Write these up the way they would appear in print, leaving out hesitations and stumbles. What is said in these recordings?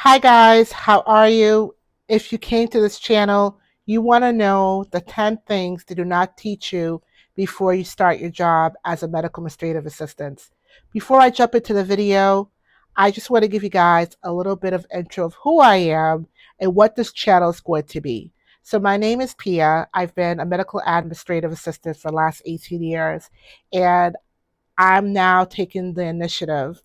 Hi guys, how are you? If you came to this channel, you want to know the 10 things they do not teach you before you start your job as a medical administrative assistant. Before I jump into the video, I just want to give you guys a little bit of intro of who I am and what this channel is going to be. So my name is Pia. I've been a medical administrative assistant for the last 18 years, and I'm now taking the initiative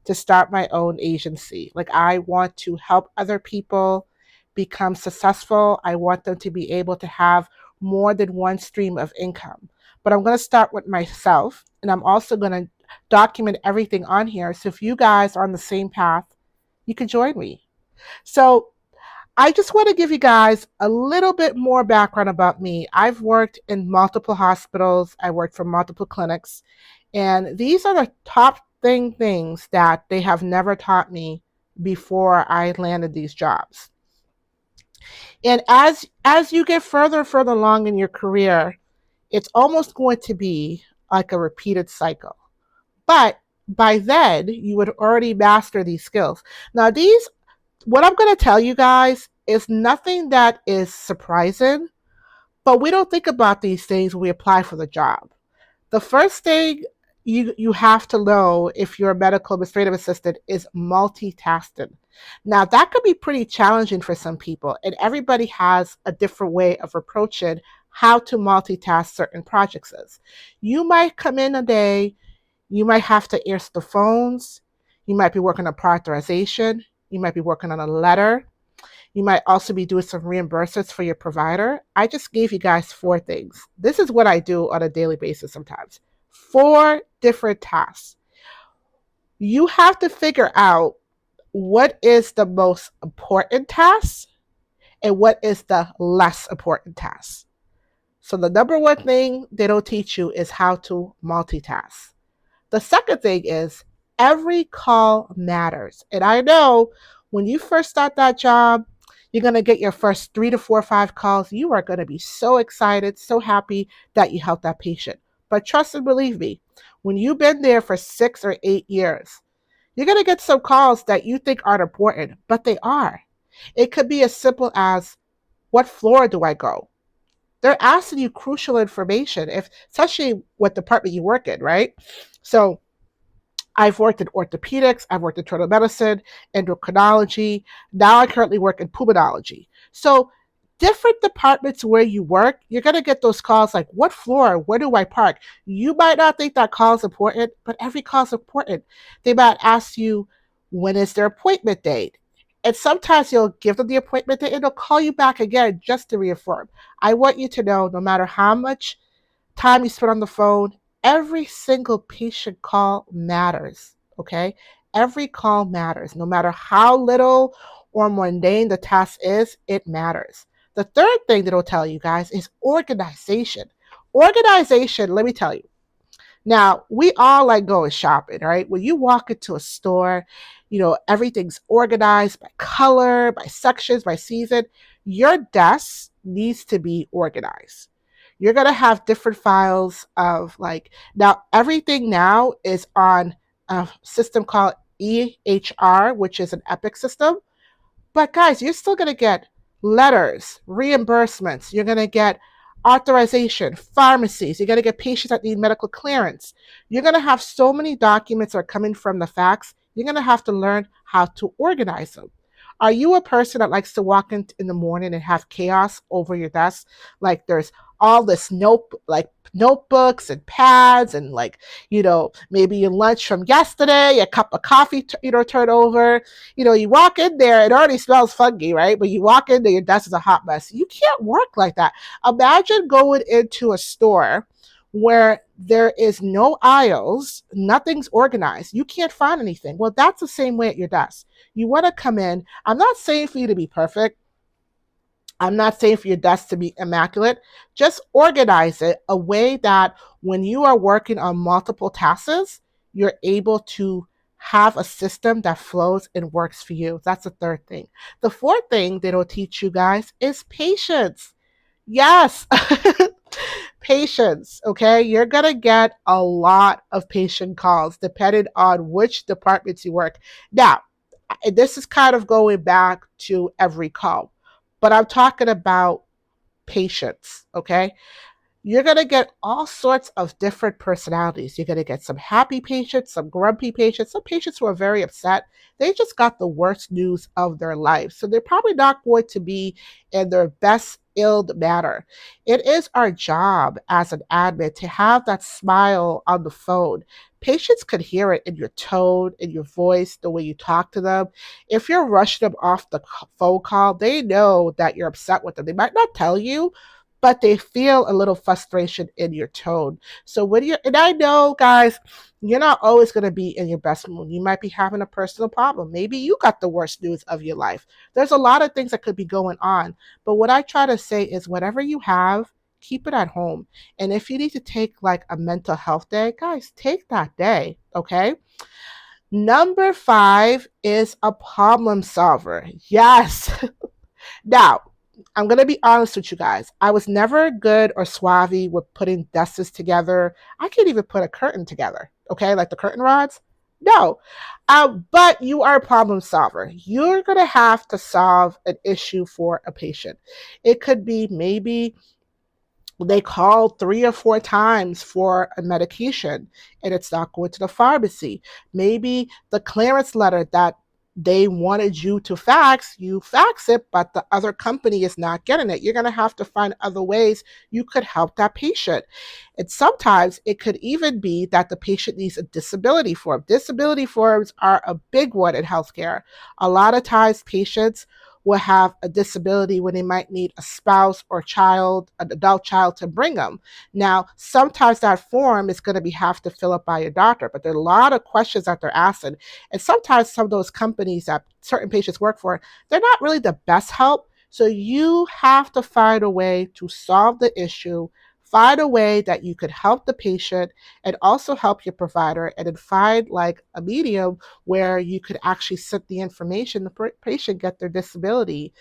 to start my own agency. Like, I want to help other people become successful. I want them to be able to have more than one stream of income. But I'm going to start with myself, and I'm also going to document everything on here. So if you guys are on the same path, you can join me. So I just want to give you guys a little bit more background about me. I've worked in multiple hospitals, I worked for multiple clinics, and these are the top things that they have never taught me before I landed these jobs. And as you get further and further along in your career, it's almost going to be like a repeated cycle. But by then, you would already master these skills. Now, what I'm going to tell you guys is nothing that is surprising, but we don't think about these things when we apply for the job. The first thing you have to know if you're a medical administrative assistant is multitasking. Now, that could be pretty challenging for some people, and everybody has a different way of approaching how to multitask certain projects. You might come in a day, you might have to answer the phones, you might be working on prior authorization, you might be working on a letter, you might also be doing some reimbursements for your provider. I just gave you guys four things. This is what I do on a daily basis sometimes. Four different tasks. You have to figure out what is the most important task and what is the less important task. So the number one thing they don't teach you is how to multitask. The second thing is every call matters. And I know when you first start that job, you're going to get your first 3 to 4 or 5 calls. You are going to be so excited, so happy that you helped that patient. But trust and believe me, when you've been there for 6 or 8 years, you're going to get some calls that you think aren't important, but they are. It could be as simple as, what floor do I go? They're asking you crucial information, if especially what department you work in, right? So I've worked in orthopedics, I've worked in internal medicine, endocrinology. Now I currently work in pulmonology. So different departments where you work, you're going to get those calls like, what floor? Where do I park? You might not think that call is important, but every call is important. They might ask you, when is their appointment date? And sometimes you'll give them the appointment date and they'll call you back again just to reaffirm. I want you to know, no matter how much time you spend on the phone, every single patient call matters. Okay? Every call matters. No matter how little or mundane the task is, it matters. The third thing that will tell you guys is organization. Organization, let me tell you. Now, we all like going shopping, right? When you walk into a store, everything's organized by color, by sections, by season. Your desk needs to be organized. You're going to have different files of, like, now everything now is on a system called EHR, which is an Epic system. But guys, you're still going to get letters, reimbursements. You're going to get authorization, pharmacies. You're going to get patients that need medical clearance. You're going to have so many documents that are coming from the fax. You're going to have to learn how to organize them. Are you a person that likes to walk in the morning and have chaos over your desk? Like, there's all this notebooks and pads, and, like, maybe your lunch from yesterday, a cup of coffee, turned over. You walk in there, it already smells funky, right? But you walk in there, your desk is a hot mess. You can't work like that. Imagine going into a store where there is no aisles, nothing's organized. You can't find anything. Well, that's the same way at your desk. You want to come in. I'm not saying for you to be perfect. I'm not saying for your desk to be immaculate. Just organize it a way that when you are working on multiple tasks, you're able to have a system that flows and works for you. That's the third thing. The fourth thing they don't teach you guys is patience. Yes, patience. Okay, you're gonna get a lot of patient calls depending on which departments you work. Now, This is kind of going back to every call, but I'm talking about patience, okay? You're going to get all sorts of different personalities. You're going to get some happy patients, some grumpy patients, some patients who are very upset. They just got the worst news of their life. So they're probably not going to be in their best illed manner. It is our job as an admin to have that smile on the phone. Patients could hear it in your tone, in your voice, the way you talk to them. If you're rushing them off the phone call, they know that you're upset with them. They might not tell you, but they feel a little frustration in your tone. So when you're, and I know, guys, you're not always going to be in your best mood. You might be having a personal problem. Maybe you got the worst news of your life. There's a lot of things that could be going on. But what I try to say is whatever you have, keep it at home. And if you need to take like a mental health day, guys, take that day. Okay. Number 5 is a problem solver. Yes. Now, I'm going to be honest with you guys. I was never good or suave with putting dusters together. I can't even put a curtain together, okay? Like the curtain rods. No. But you are a problem solver. You're going to have to solve an issue for a patient. It could be maybe they call 3 or 4 times for a medication and it's not going to the pharmacy. Maybe the clearance letter that they wanted you to fax, you fax it, but the other company is not getting it. You're going to have to find other ways you could help that patient. And sometimes it could even be that the patient needs a disability form. Disability forms are a big one in healthcare. A lot of times patients will have a disability when they might need a spouse or child, an adult child to bring them. Now, sometimes that form is going to be have to fill up by your doctor, but there are a lot of questions that they're asking. And sometimes some of those companies that certain patients work for, they're not really the best help. So you have to find a way to solve the issue, find a way that you could help the patient and also help your provider, and then find like a medium where you could actually set the information, the patient get their disability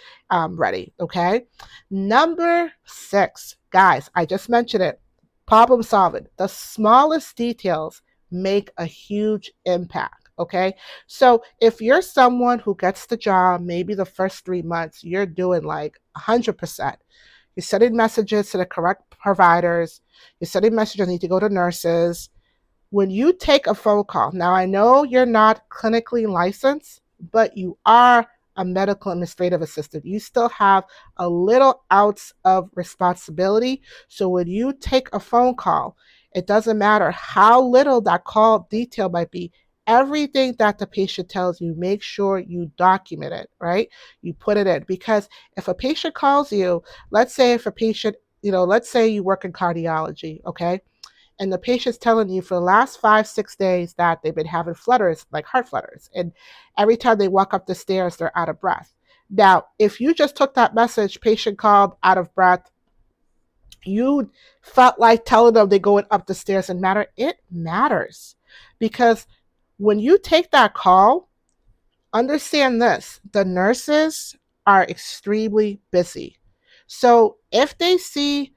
ready. Okay. Number 6, guys, I just mentioned it, problem solving. The smallest details make a huge impact. Okay. So if you're someone who gets the job, maybe the first 3 months, you're doing like 100%. You're sending messages to the correct providers. You're sending messages, need to go to nurses. When you take a phone call, now I know you're not clinically licensed, but you are a medical administrative assistant. You still have a little ounce of responsibility. So when you take a phone call, it doesn't matter how little that call detail might be. Everything that the patient tells you, make sure you document it, right? You put it in, because if a patient calls you, let's say if a patient, let's say you work in cardiology, okay? And the patient's telling you for the last 5, 6 days that they've been having flutters, like heart flutters. And every time they walk up the stairs, they're out of breath. Now, if you just took that message, patient called out of breath, you felt like telling them they're going up the stairs and matter, it matters. Because when you take that call, understand this, the nurses are extremely busy. So if they see,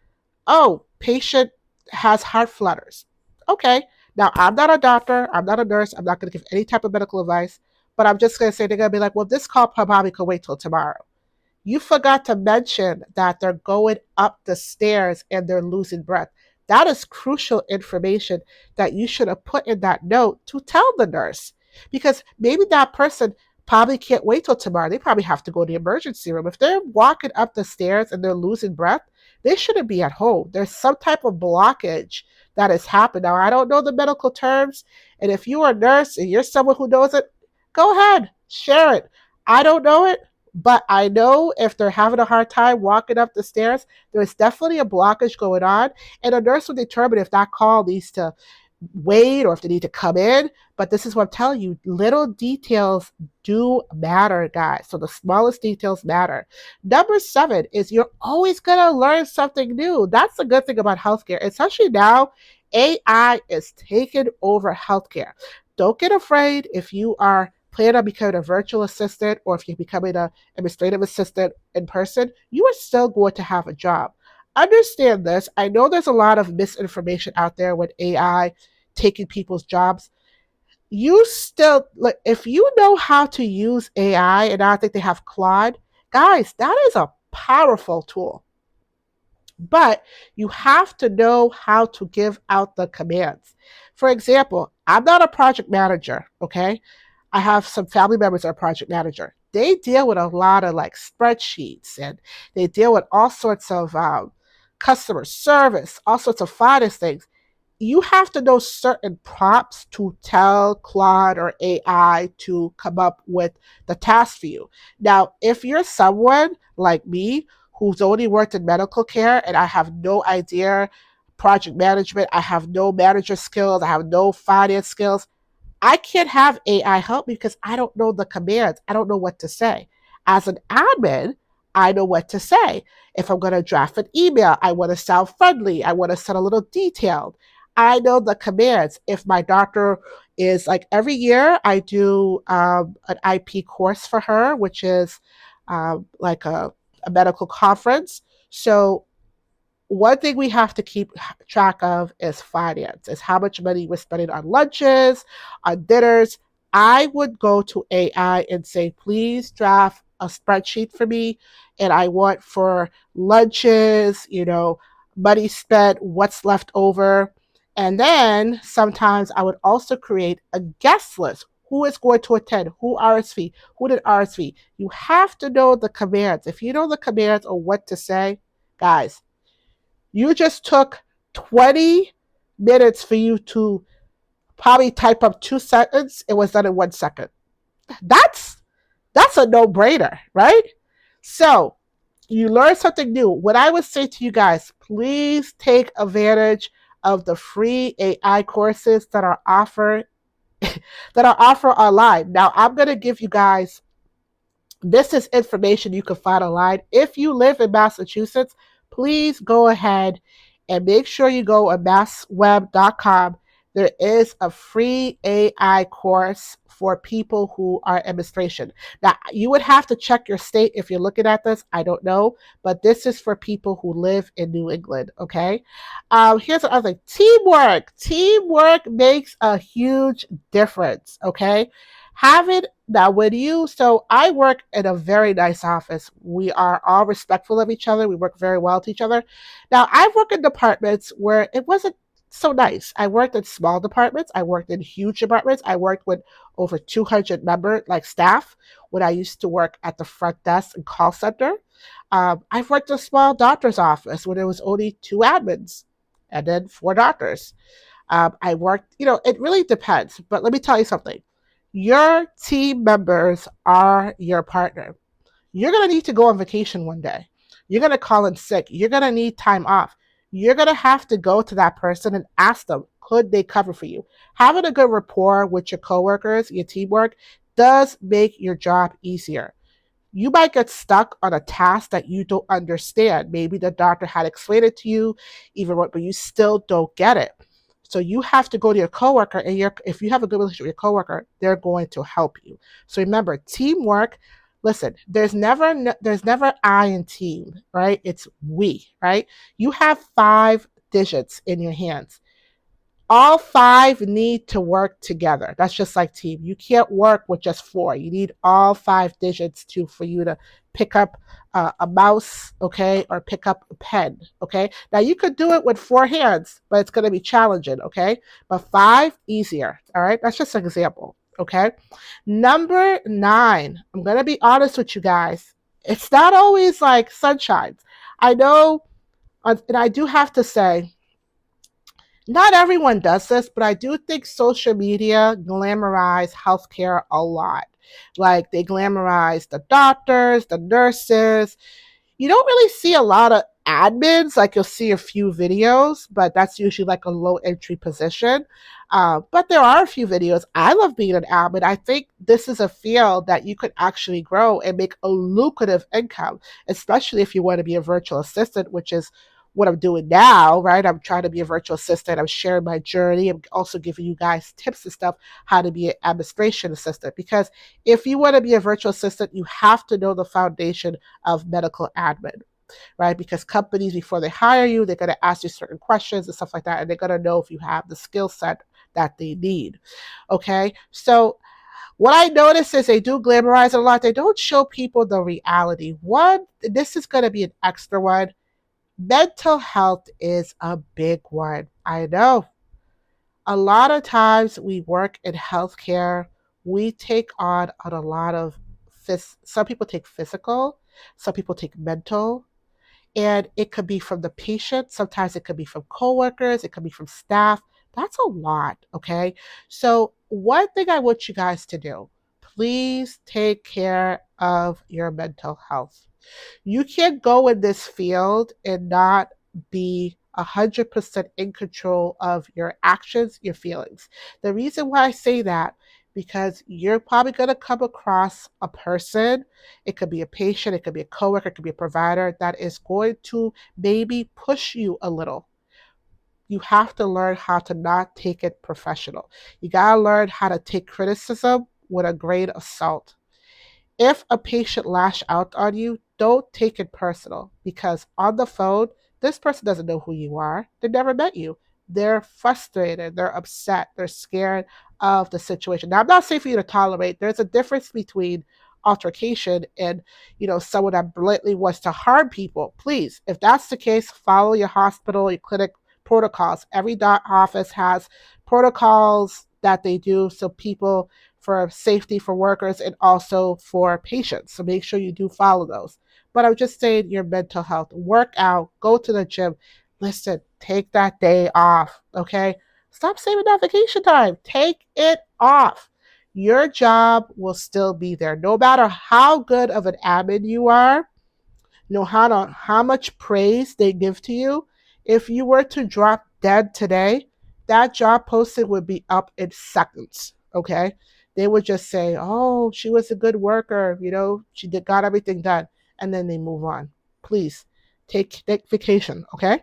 oh, patient has heart flutters, okay. Now, I'm not a doctor, I'm not a nurse, I'm not going to give any type of medical advice, but I'm just going to say they're going to be like, well, this call probably could wait till tomorrow. You forgot to mention that they're going up the stairs and they're losing breath. That is crucial information that you should have put in that note to tell the nurse. Because maybe that person probably can't wait till tomorrow. They probably have to go to the emergency room. If they're walking up the stairs and they're losing breath, they shouldn't be at home. There's some type of blockage that has happened. Now, I don't know the medical terms. And if you are a nurse and you're someone who knows it, go ahead, share it. I don't know it, but I know if they're having a hard time walking up the stairs, there's definitely a blockage going on. And a nurse will determine if that call needs to wait or if they need to come in. But this is what I'm telling you, little details do matter, guys. So the smallest details matter. Number 7 is you're always going to learn something new. That's the good thing about healthcare, especially now. AI is taking over healthcare. Don't get afraid if you are planning on becoming a virtual assistant or if you're becoming an administrative assistant in person, you are still going to have a job. Understand this. I know there's a lot of misinformation out there with AI taking people's jobs. You still, like, if you know how to use AI, and I think they have Claude, guys, that is a powerful tool. But you have to know how to give out the commands. For example, I'm not a project manager, okay? I have some family members that are project manager. They deal with a lot of like spreadsheets, and they deal with all sorts of customer service, all sorts of finance things. You have to know certain prompts to tell Claude or AI to come up with the task for you. Now, if you're someone like me who's only worked in medical care and I have no idea project management, I have no manager skills, I have no finance skills, I can't have AI help me because I don't know the commands. I don't know what to say. As an admin, I know what to say. If I'm going to draft an email, I want to sound friendly. I want to sound a little detailed. I know the commands. If my doctor is like every year, I do an IP course for her, which is like a medical conference. So one thing we have to keep track of is finance, is how much money we're spending on lunches, on dinners. I would go to AI and say, please draft a spreadsheet for me. And I want for lunches, money spent, what's left over. And then sometimes I would also create a guest list. Who is going to attend? Who RSV? Who did RSV? You have to know the commands. If you know the commands or what to say, guys, you just took 20 minutes for you to probably type up 2 sentences. It was done in 1 second. That's that's a no-brainer, right? So you learn something new. What I would say to you guys, please take advantage of the free AI courses that are offered online. Now I'm gonna give you guys, this is information you can find online. If you live in Massachusetts, please go ahead and make sure you go to massweb.com. There is a free AI course for people who are administration. Now, you would have to check your state if you're looking at this. I don't know, but this is for people who live in New England, okay? Here's another thing. Teamwork. Teamwork makes a huge difference, okay? Having now, when you, so I work in a very nice office. We are all respectful of each other. We work very well with each other. Now, I've worked in departments where it wasn't so nice. I worked in small departments. I worked in huge departments. I worked with over 200 member like staff when I used to work at the front desk and call center. I've worked in a small doctor's office where there was only 2 admins and then 4 doctors. I worked, it really depends. But let me tell you something. Your team members are your partner. You're going to need to go on vacation one day. You're going to call in sick. You're going to need time off. You're going to have to go to that person and ask them, could they cover for you? Having a good rapport with your coworkers, your teamwork, does make your job easier. You might get stuck on a task that you don't understand. Maybe the doctor had explained it to you, even but you still don't get it. So you have to go to your coworker, and if you have a good relationship with your coworker, they're going to help you. So remember, teamwork. Listen, there's never I in team, right? It's we, right? You have 5 digits in your hands. All 5 need to work together. That's just like team. You can't work with just 4. You need all 5 digits to for you to pick up a mouse, okay, or pick up a pen, okay. Now you could do it with 4 hands, but it's going to be challenging, okay. But 5 easier. All right, that's just an example, okay. Number 9. I'm going to be honest with you guys. It's not always like sunshines. I know, and I do have to say, not everyone does this, but I do think social media glamorize healthcare a lot. Like they glamorize the doctors, the nurses. You don't really see a lot of admins. Like you'll see a few videos, but that's usually like a low entry position. But there are a few videos. I love being an admin. I think this is a field that you could actually grow and make a lucrative income, especially if you want to be a virtual assistant, which is what I'm doing now, right? I'm trying to be a virtual assistant. I'm sharing my journey. I'm also giving you guys tips and stuff how to be an administration assistant. Because if you want to be a virtual assistant, you have to know the foundation of medical admin, right? Because companies, before they hire you, they're going to ask you certain questions and stuff like that. And they're going to know if you have the skill set that they need. Okay, so what I notice is they do glamorize it a lot. They don't show people the reality. One, this is going to be an extra one. Mental health is a big one. I know. A lot of times we work in healthcare, we take on a lot of some people take physical, some people take mental, and it could be from the patient. Sometimes it could be from coworkers, it could be from staff. That's a lot, okay? So, one thing I want you guys to do, please take care of your mental health. You can't go in this field and not be 100% in control of your actions, your feelings. The reason why I say that, because you're probably going to come across a person, it could be a patient, it could be a coworker, it could be a provider that is going to maybe push you a little. You have to learn how to not take it professional. You got to learn how to take criticism with a grain of salt. If a patient lash out on you, don't take it personal, because on the phone, this person doesn't know who you are. They never met you. They're frustrated, they're upset, they're scared of the situation. Now, I'm not saying for you to tolerate. There's a difference between altercation and, someone that blatantly wants to harm people. Please, if that's the case, follow your hospital, your clinic protocols. Every office has protocols that they do so people, for safety for workers and also for patients. So make sure you do follow those. But I'm just saying, your mental health, work out, go to the gym. Listen, take that day off, okay? Stop saving that vacation time. Take it off. Your job will still be there. No matter how good of an admin you are, no matter how much praise they give to you, if you were to drop dead today, that job posting would be up in seconds. Okay, they would just say, "Oh, she was a good worker. Got everything done," and then they move on. Please take vacation. Okay,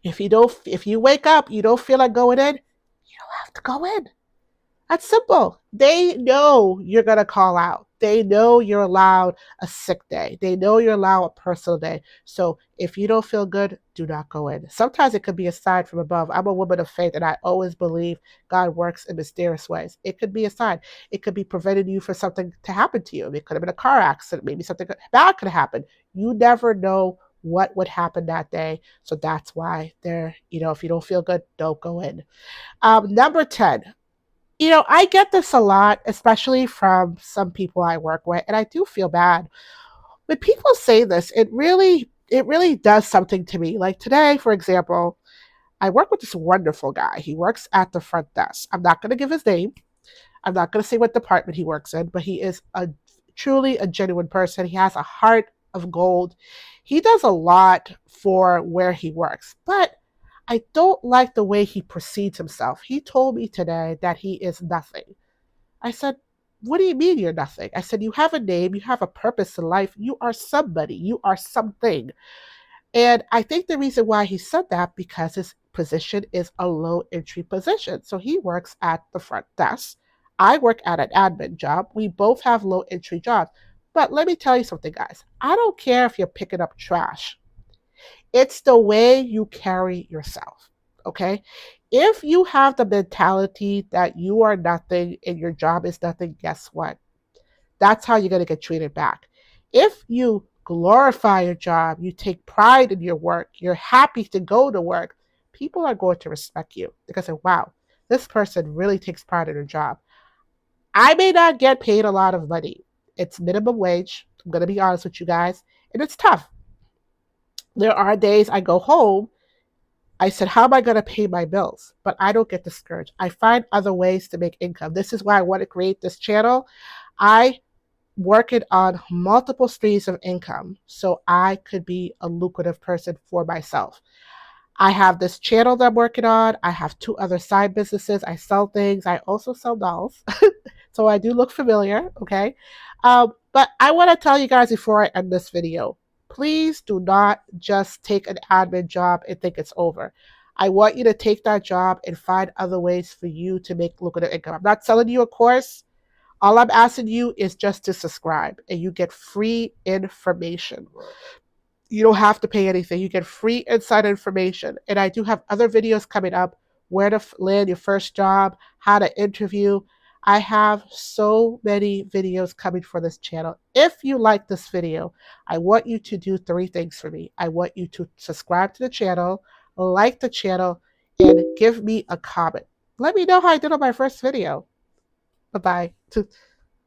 if you wake up, you don't feel like going in, you don't have to go in. That's simple. They know you're going to call out. They know you're allowed a sick day. They know you're allowed a personal day. So if you don't feel good, do not go in. Sometimes it could be a sign from above. I'm a woman of faith, and I always believe God works in mysterious ways. It could be a sign. It could be preventing you for something to happen to you. It could have been a car accident. Maybe something bad could happen. You never know what would happen that day. So that's why if you don't feel good, don't go in. Number 10, I get this a lot, especially from some people I work with, and I do feel bad. When people say this, it really does something to me. Like today, for example, I work with this wonderful guy. He works at the front desk. I'm not going to give his name. I'm not going to say what department he works in, but he is truly a genuine person. He has a heart of gold. He does a lot for where he works, but I don't like the way he precedes himself. He told me today that he is nothing. I said, "What do you mean you're nothing?" I said, "You have a name, you have a purpose in life, you are somebody, you are something." And I think the reason why he said that, because his position is a low entry position. So he works at the front desk. I work at an admin job. We both have low entry jobs. But let me tell you something, guys. I don't care if you're picking up trash. It's the way you carry yourself. Okay. If you have the mentality that you are nothing and your job is nothing, guess what? That's how you're going to get treated back. If you glorify your job, you take pride in your work, you're happy to go to work, people are going to respect you. They're going to say, wow, this person really takes pride in her job. I may not get paid a lot of money. It's minimum wage. I'm going to be honest with you guys. And it's tough. There are days I go home. I said, how am I going to pay my bills? But I don't get discouraged. I find other ways to make income. This is why I want to create this channel. I working on multiple streams of income so I could be a lucrative person for myself. I have this channel that I'm working on. I have 2 other side businesses. I sell things. I also sell dolls. So I do look familiar, okay? But I want to tell you guys before I end this video, please do not just take an admin job and think it's over. I want you to take that job and find other ways for you to make lucrative income. I'm not selling you a course. All I'm asking you is just to subscribe, and you get free information. You don't have to pay anything. You get free inside information. And I do have other videos coming up where to land your first job, how to interview. I have so many videos coming for this channel. If you like this video, I want you to do three things for me. I want you to subscribe to the channel, like the channel, and give me a comment. Let me know how I did on my first video. Bye-bye.